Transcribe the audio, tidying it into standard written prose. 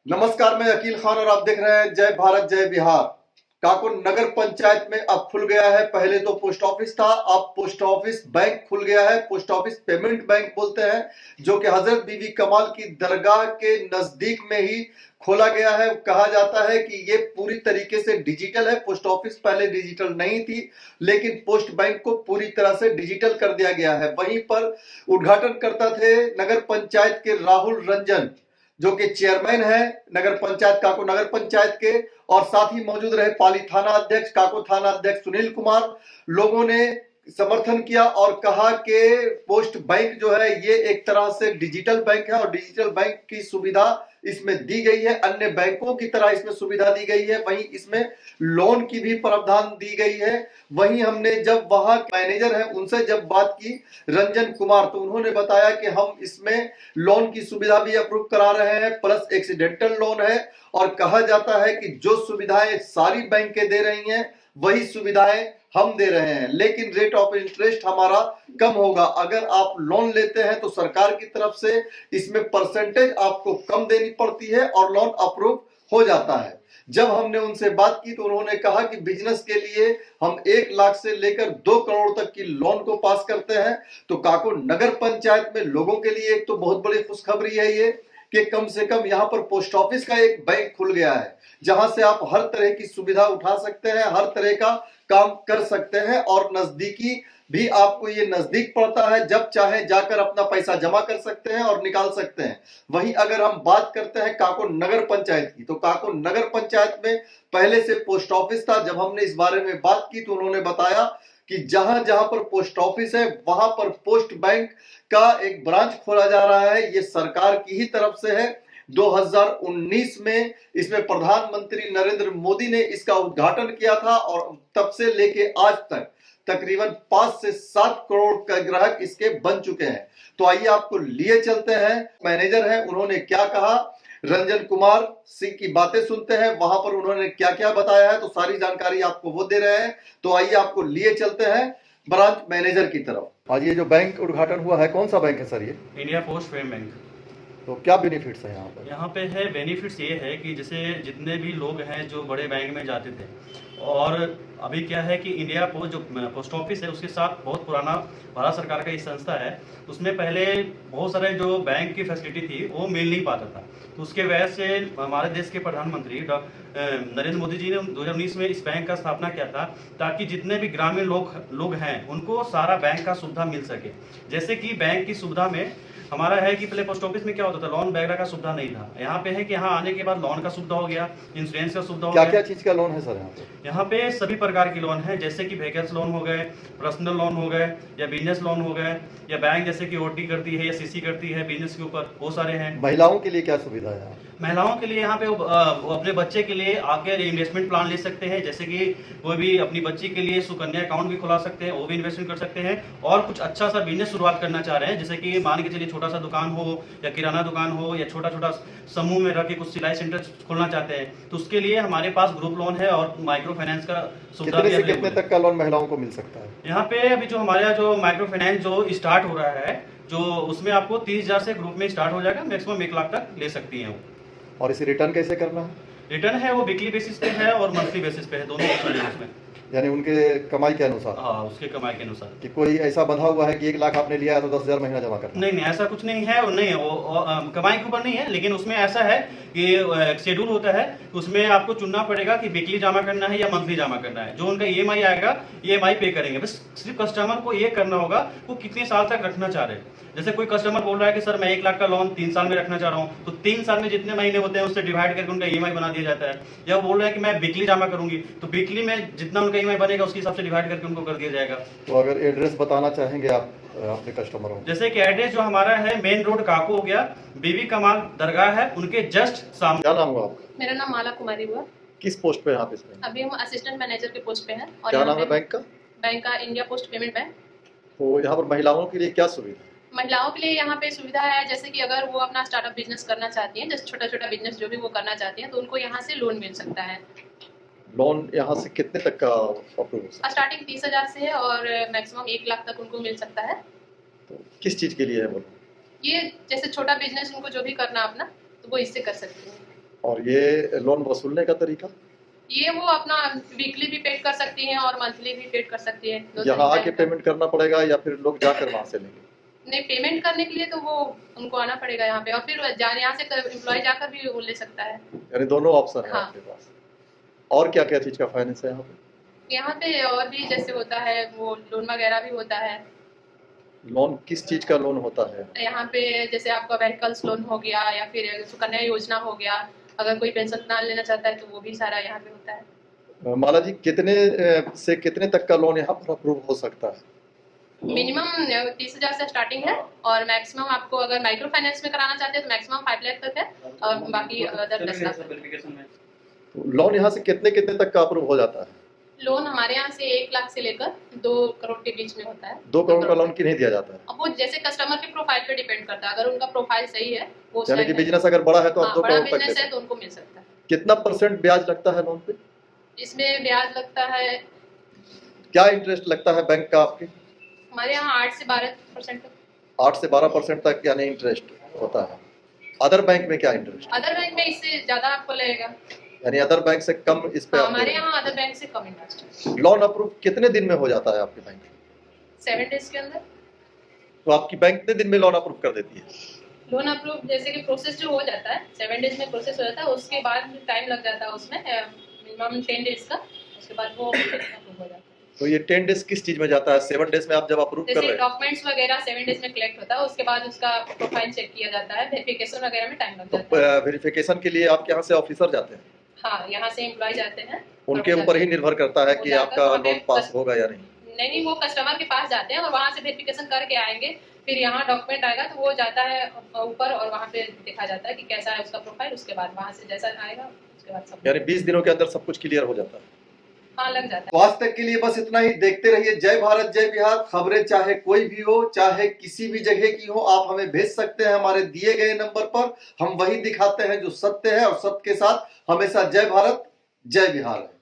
नमस्कार, मैं अकील खान और आप देख रहे हैं जय भारत जय बिहार। काको नगर पंचायत में अब खुल गया है। पहले तो पोस्ट ऑफिस था, अब पोस्ट ऑफिस बैंक खुल गया है। पोस्ट ऑफिस पेमेंट बैंक बोलते हैं, जो कि हजरत बीबी कमाल की दरगाह के नजदीक में ही खोला गया है। कहा जाता है कि ये पूरी तरीके से डिजिटल है। पोस्ट ऑफिस पहले डिजिटल नहीं थी, लेकिन पोस्ट बैंक को पूरी तरह से डिजिटल कर दिया गया है। वहीं पर उद्घाटन करता थे नगर पंचायत के राहुल रंजन, जो कि चेयरमैन है नगर पंचायत काको नगर पंचायत के, और साथ ही मौजूद रहे पाली थाना अध्यक्ष काको थाना अध्यक्ष सुनील कुमार। लोगों ने समर्थन किया और कहा कि पोस्ट बैंक जो है ये एक तरह से डिजिटल बैंक है और डिजिटल बैंक की सुविधा इसमें दी गई है, अन्य बैंकों की तरह इसमें सुविधा दी गई है। वहीं इसमें लोन की भी प्रावधान दी गई है। वहीं हमने जब वहां मैनेजर है उनसे जब बात की रंजन कुमार, तो उन्होंने बताया कि हम इसमें लोन की सुविधा भी अप्रूव करा रहे हैं, प्लस एक्सीडेंटल लोन है। और कहा जाता है कि जो सुविधाएं सारी बैंकें दे रही हैं वही सुविधाएं हम दे रहे हैं, लेकिन रेट ऑफ इंटरेस्ट हमारा कम होगा। अगर आप लोन लेते हैं तो सरकार की तरफ से इसमें परसेंटेज आपको कम देनी पड़ती है और लोन अप्रूव हो जाता है। जब हमने उनसे बात की तो उन्होंने कहा कि बिजनेस के लिए हम 1 लाख से लेकर 2 करोड़ तक की लोन को पास करते हैं। तो काको नगर पंचायत में लोगों के लिए एक तो बहुत बड़ी खुशखबरी है ये कि कम से कम यहाँ पर पोस्ट ऑफिस का एक बैंक खुल गया है, जहां से आप हर तरह की सुविधा उठा सकते हैं, हर तरह का काम कर सकते हैं। और नजदीकी भी आपको ये नजदीक पड़ता है, जब चाहे जाकर अपना पैसा जमा कर सकते हैं और निकाल सकते हैं। वहीं अगर हम बात करते हैं काको नगर पंचायत की, तो काको नगर पंचायत में पहले से पोस्ट ऑफिस था। जब हमने इस बारे में बात की तो उन्होंने बताया कि जहां जहां पर पोस्ट ऑफिस है वहां पर पोस्ट बैंक का एक ब्रांच खोला जा रहा है। ये सरकार की ही तरफ से है। 2019 में इसमें प्रधानमंत्री नरेंद्र मोदी ने इसका उद्घाटन किया था और तब से लेके आज तक तकरीबन 5 से 7 करोड़ का ग्राहक इसके बन चुके हैं। तो आइए आपको लिए चलते हैं, मैनेजर हैं उन्होंने क्या कहा, रंजन कुमार सिंह की बातें सुनते हैं, वहां पर उन्होंने क्या क्या बताया है। तो सारी जानकारी आपको वो दे रहे हैं। तो आइए आपको लिए चलते हैं ब्रांच मैनेजर की तरफ। आज ये जो बैंक उद्घाटन हुआ है, कौन सा बैंक है सर ये? India post payment bank. तो क्या बेनिफिट्स है यहाँ पर? यहाँ पे है बेनिफिट्स ये है कि जैसे जितने भी लोग हैं जो बड़े बैंक में जाते थे, और अभी क्या है कि इंडिया पोस्ट जो पोस्ट ऑफिस है उसके साथ बहुत पुराना भारत सरकार का एक संस्था है। उसमें पहले बहुत सारे जो बैंक की फैसिलिटी थी वो मिल नहीं पाता था। तो उसके वजह से हमारे देश के प्रधानमंत्री नरेंद्र मोदी जी ने 2019 में इस बैंक का स्थापना किया था, ताकि जितने भी ग्रामीण लोग हैं उनको सारा बैंक का सुविधा मिल सके। जैसे कि बैंक की सुविधा में हमारा है कि पहले पोस्ट ऑफिस में क्या होता था, लोन वगैरह का सुविधा नहीं था। यहाँ पे है कि यहाँ आने के बाद लोन का सुविधा हो गया, इंश्योरेंस का सुविधा हो गया। क्या चीज का लोन है सर यहाँ पे? यहाँ पे सभी प्रकार की लोन है, जैसे कि व्हीकल्स लोन हो गए, पर्सनल लोन हो गए, या बिजनेस लोन हो गए, या बैंक जैसे कि ओटी करती है या सीसी करती है बिजनेस के ऊपर, वो सारे हैं। महिलाओं के लिए क्या सुविधा है? महिलाओं के लिए यहाँ पे वो अपने बच्चे के लिए आके इन्वेस्टमेंट प्लान ले सकते हैं। जैसे कि कोई भी अपनी बच्ची के लिए सुकन्या अकाउंट भी खुला सकते हैं, वो भी इन्वेस्टमेंट कर सकते हैं। और कुछ अच्छा सा बिजनेस शुरुआत करना चाह रहे हैं, जैसे कि मान के चलिए छोटा सा दुकान हो या किराना दुकान हो, या छोटा छोटा समूह में रख के कुछ सिलाई सेंटर खोलना चाहते हैं, तो उसके लिए हमारे पास ग्रुप लोन है और माइक्रो फाइनेंस का सुविधा भी अवेलेबल है। कितने तक का लोन महिलाओं को मिल सकता है? यहाँ पे अभी जो हमारा जो माइक्रो फाइनेंस जो स्टार्ट हो रहा है, जो उसमें आपको 30,000 से ग्रुप में स्टार्ट हो जाएगा, मैक्सिमम 1 लाख तक ले सकती हैं वो। और इसे रिटर्न कैसे करना है? रिटर्न है वो वीकली बेसिस पे है और मंथली बेसिस पे है, दोनों ऑप्शन है उसमें। यानी उनके कमाई के अनुसार? हाँ, उसके कमाई के अनुसार। कि कोई ऐसा बंधा हुआ है कि 1 लाख आपने लिया है तो 10,000 महीना जमा करना? नहीं, ऐसा कुछ नहीं है। और नहीं है वो कमाई के ऊपर नहीं है, लेकिन उसमें ऐसा है कि शेड्यूल होता है, उसमें आपको चुनना पड़ेगा कि वीकली जमा करना है या मंथली जमा करना है। जो उनका ईएमआई आएगा, ईएमआई पे करेंगे। बस सिर्फ कस्टमर को ये करना होगा वो कितने साल तक रखना चाह रहे हैं। जैसे कोई कस्टमर बोल रहा है कि सर मैं 1 लाख का लोन 3 साल में रखना चाह रहा हूँ, तो 3 साल में जितने महीने होते हैं उससे डिवाइड करके उनका ईएमआई बना दिया जाता है। या वो बोल रहे हैं कि मैं वीकली जमा करूंगी, तो वीकली में जितना उनका ईएमआई बनेगा उसके हिसाब से डिवाइड करके उनको कर दिया जाएगा। तो अगर एड्रेस बताना चाहेंगे आप अपने कस्टमरों को? जैसे कि एड्रेस जो हमारा है, मेन रोड काको हो गया, बीबी कमाल दरगाह है उनके जस्ट सामने। क्या नाम हुआ आपका? मेरा नाम माला कुमारी हुआ। किस पोस्ट पे आप इसमें? अभी हम असिस्टेंट मैनेजर के पोस्ट पे हैं। और क्या नाम है बैंक का? बैंक का इंडिया पोस्ट पेमेंट बैंक। तो यहाँ पर महिलाओं के लिए क्या सुविधा? महिलाओं के लिए यहाँ पे सुविधा है, जैसे कि अगर वो अपना स्टार्टअप बिजनेस करना चाहती हैं, जैसे छोटा छोटा बिजनेस जो भी वो करना चाहती हैं, तो उनको यहाँ से लोन मिल सकता है। लोन यहाँ से कितने तक का अप्रूव हो सकता है? स्टार्टिंग 30,000 से है और मैक्सिमम 1 लाख तक उनको मिल सकता है। तो किस चीज के लिए है बोलो? ये जैसे छोटा बिजनेस उनको जो भी करना अपना, तो वो इससे कर सकती हैं। और ये लोन वसूलने का तरीका ये वो अपना वीकली भी पेड कर सकती हैं और मंथली भी पेड कर सकती है। यहाँ आके पेमेंट करना पड़ेगा या फिर लोग जाकर वहां से लेंगे? नहीं, पेमेंट करने के लिए तो वो उनको आना पड़ेगा यहाँ पे, और फिर यहाँ से एम्प्लॉय जाकर भी वो ले सकता है। यानी दोनों ऑप्शन है हाँ। आपके पास। और क्या क्या चीज का फाइनेंस है यहाँ पे? यहाँ पे और भी जैसे होता है वो लोन वगैरह भी होता है। लोन किस चीज का लोन होता है? यहाँ पे जैसे आपका व्हीकल्स लोन हो गया या फिर सुकन्या योजना हो गया, अगर कोई पेंशन प्लान लेना चाहता है तो वो भी सारा यहाँ पे होता है। माला जी, कितने से कितने तक का लोन यहाँ पर अप्रूव हो सकता है? मिनिमम 30,000 से स्टार्टिंग है, और मैक्सिमम आपको अगर माइक्रो फाइनेंस में कराना चाहते हैं तो मैक्सिमम 5 लाख तक है, और बाकी अदर 10 लाख तक। लोन यहाँ से कितने कितने तक का अप्रूव हो जाता है? लोन हमारे यहाँ से 1 लाख से लेकर 2 करोड़ के बीच में होता है। 2 करोड़ का लोन किन्हें दिया जाता है? अब वो जैसे कस्टमर के प्रोफाइल पे डिपेंड करता है, अगर उनका प्रोफाइल सही है वो यानी कि बिजनेस अगर बड़ा है तो आप 2 बड़ा करोड़ तक बिजनेस देते है हैं। तो उनको मिल सकता है। कितना % ब्याज लगता है लोन पे? इसमें ब्याज लगता है क्या इंटरेस्ट लगता है बैंक का आपके? हमारे यहाँ 8 से 12% तक। 8 से 12% तक यानी इंटरेस्ट होता है। अदर बैंक में क्या इंटरेस्ट? अदर बैंक में इससे ज्यादा आपको लगेगा। यानी अदर बैंक से कम इस पे आप हमारे दे रहे यहाँ अदर बैंक से कम इंटरेस्ट है। हैं। लोन अप्रूव कितने दिन में हो जाता है आपके बैंक? 7 डेज के अंदर तो आपकी बैंक कितने दिन में लोन अप्रूव कर देती है? लोन अप्रूव जैसे कि प्रोसेस जो हो जाता है 7 डेज में प्रोसेस हो जाता है, उसके बाद टाइम लग जाता है उसमें मिनिमम 10 डेज का, उसके बाद वो अप्रूव हो जाता है। तो ये 10 डेज किस चीज में जाता है? 7 डेज में आप जब अप्रूव कर जैसे रहे हैं डॉक्यूमेंट्स वगैरह 7 डेज में कलेक्ट होता है, उसके बाद उसका प्रोफाइल चेक किया जाता है, वेरिफिकेशन वगैरह में टाइम लग तो जाता है। वेरिफिकेशन के लिए आपके यहाँ से ऑफिसर जाते हैं? हाँ, यहाँ से एम्प्लॉय जाते हैं। उनके ऊपर ही निर्भर करता है वो कि जाकर आपका वहाँ पे लोन पास होगा या नहीं? नहीं, वो कस्टमर के पास जाते हैं और वहाँ से वेरिफिकेशन करके आएंगे, फिर यहाँ डॉक्यूमेंट आएगा तो वो जाता है ऊपर और वहाँ पे देखा जाता है कि कैसा है उसका प्रोफाइल, उसके बाद वहाँ से जैसा आएगा उसके बाद सब यानी 20 दिनों के अंदर सब कुछ क्लियर हो जाता है? हाँ, लग जाता है। तो आज तक के लिए बस इतना ही। देखते रहिए जय भारत जय बिहार। खबरें चाहे कोई भी हो, चाहे किसी भी जगह की हो, आप हमें भेज सकते हैं हमारे दिए गए नंबर पर। हम वही दिखाते हैं जो सत्य है, और सत्य के साथ हमेशा जय भारत जय बिहार है।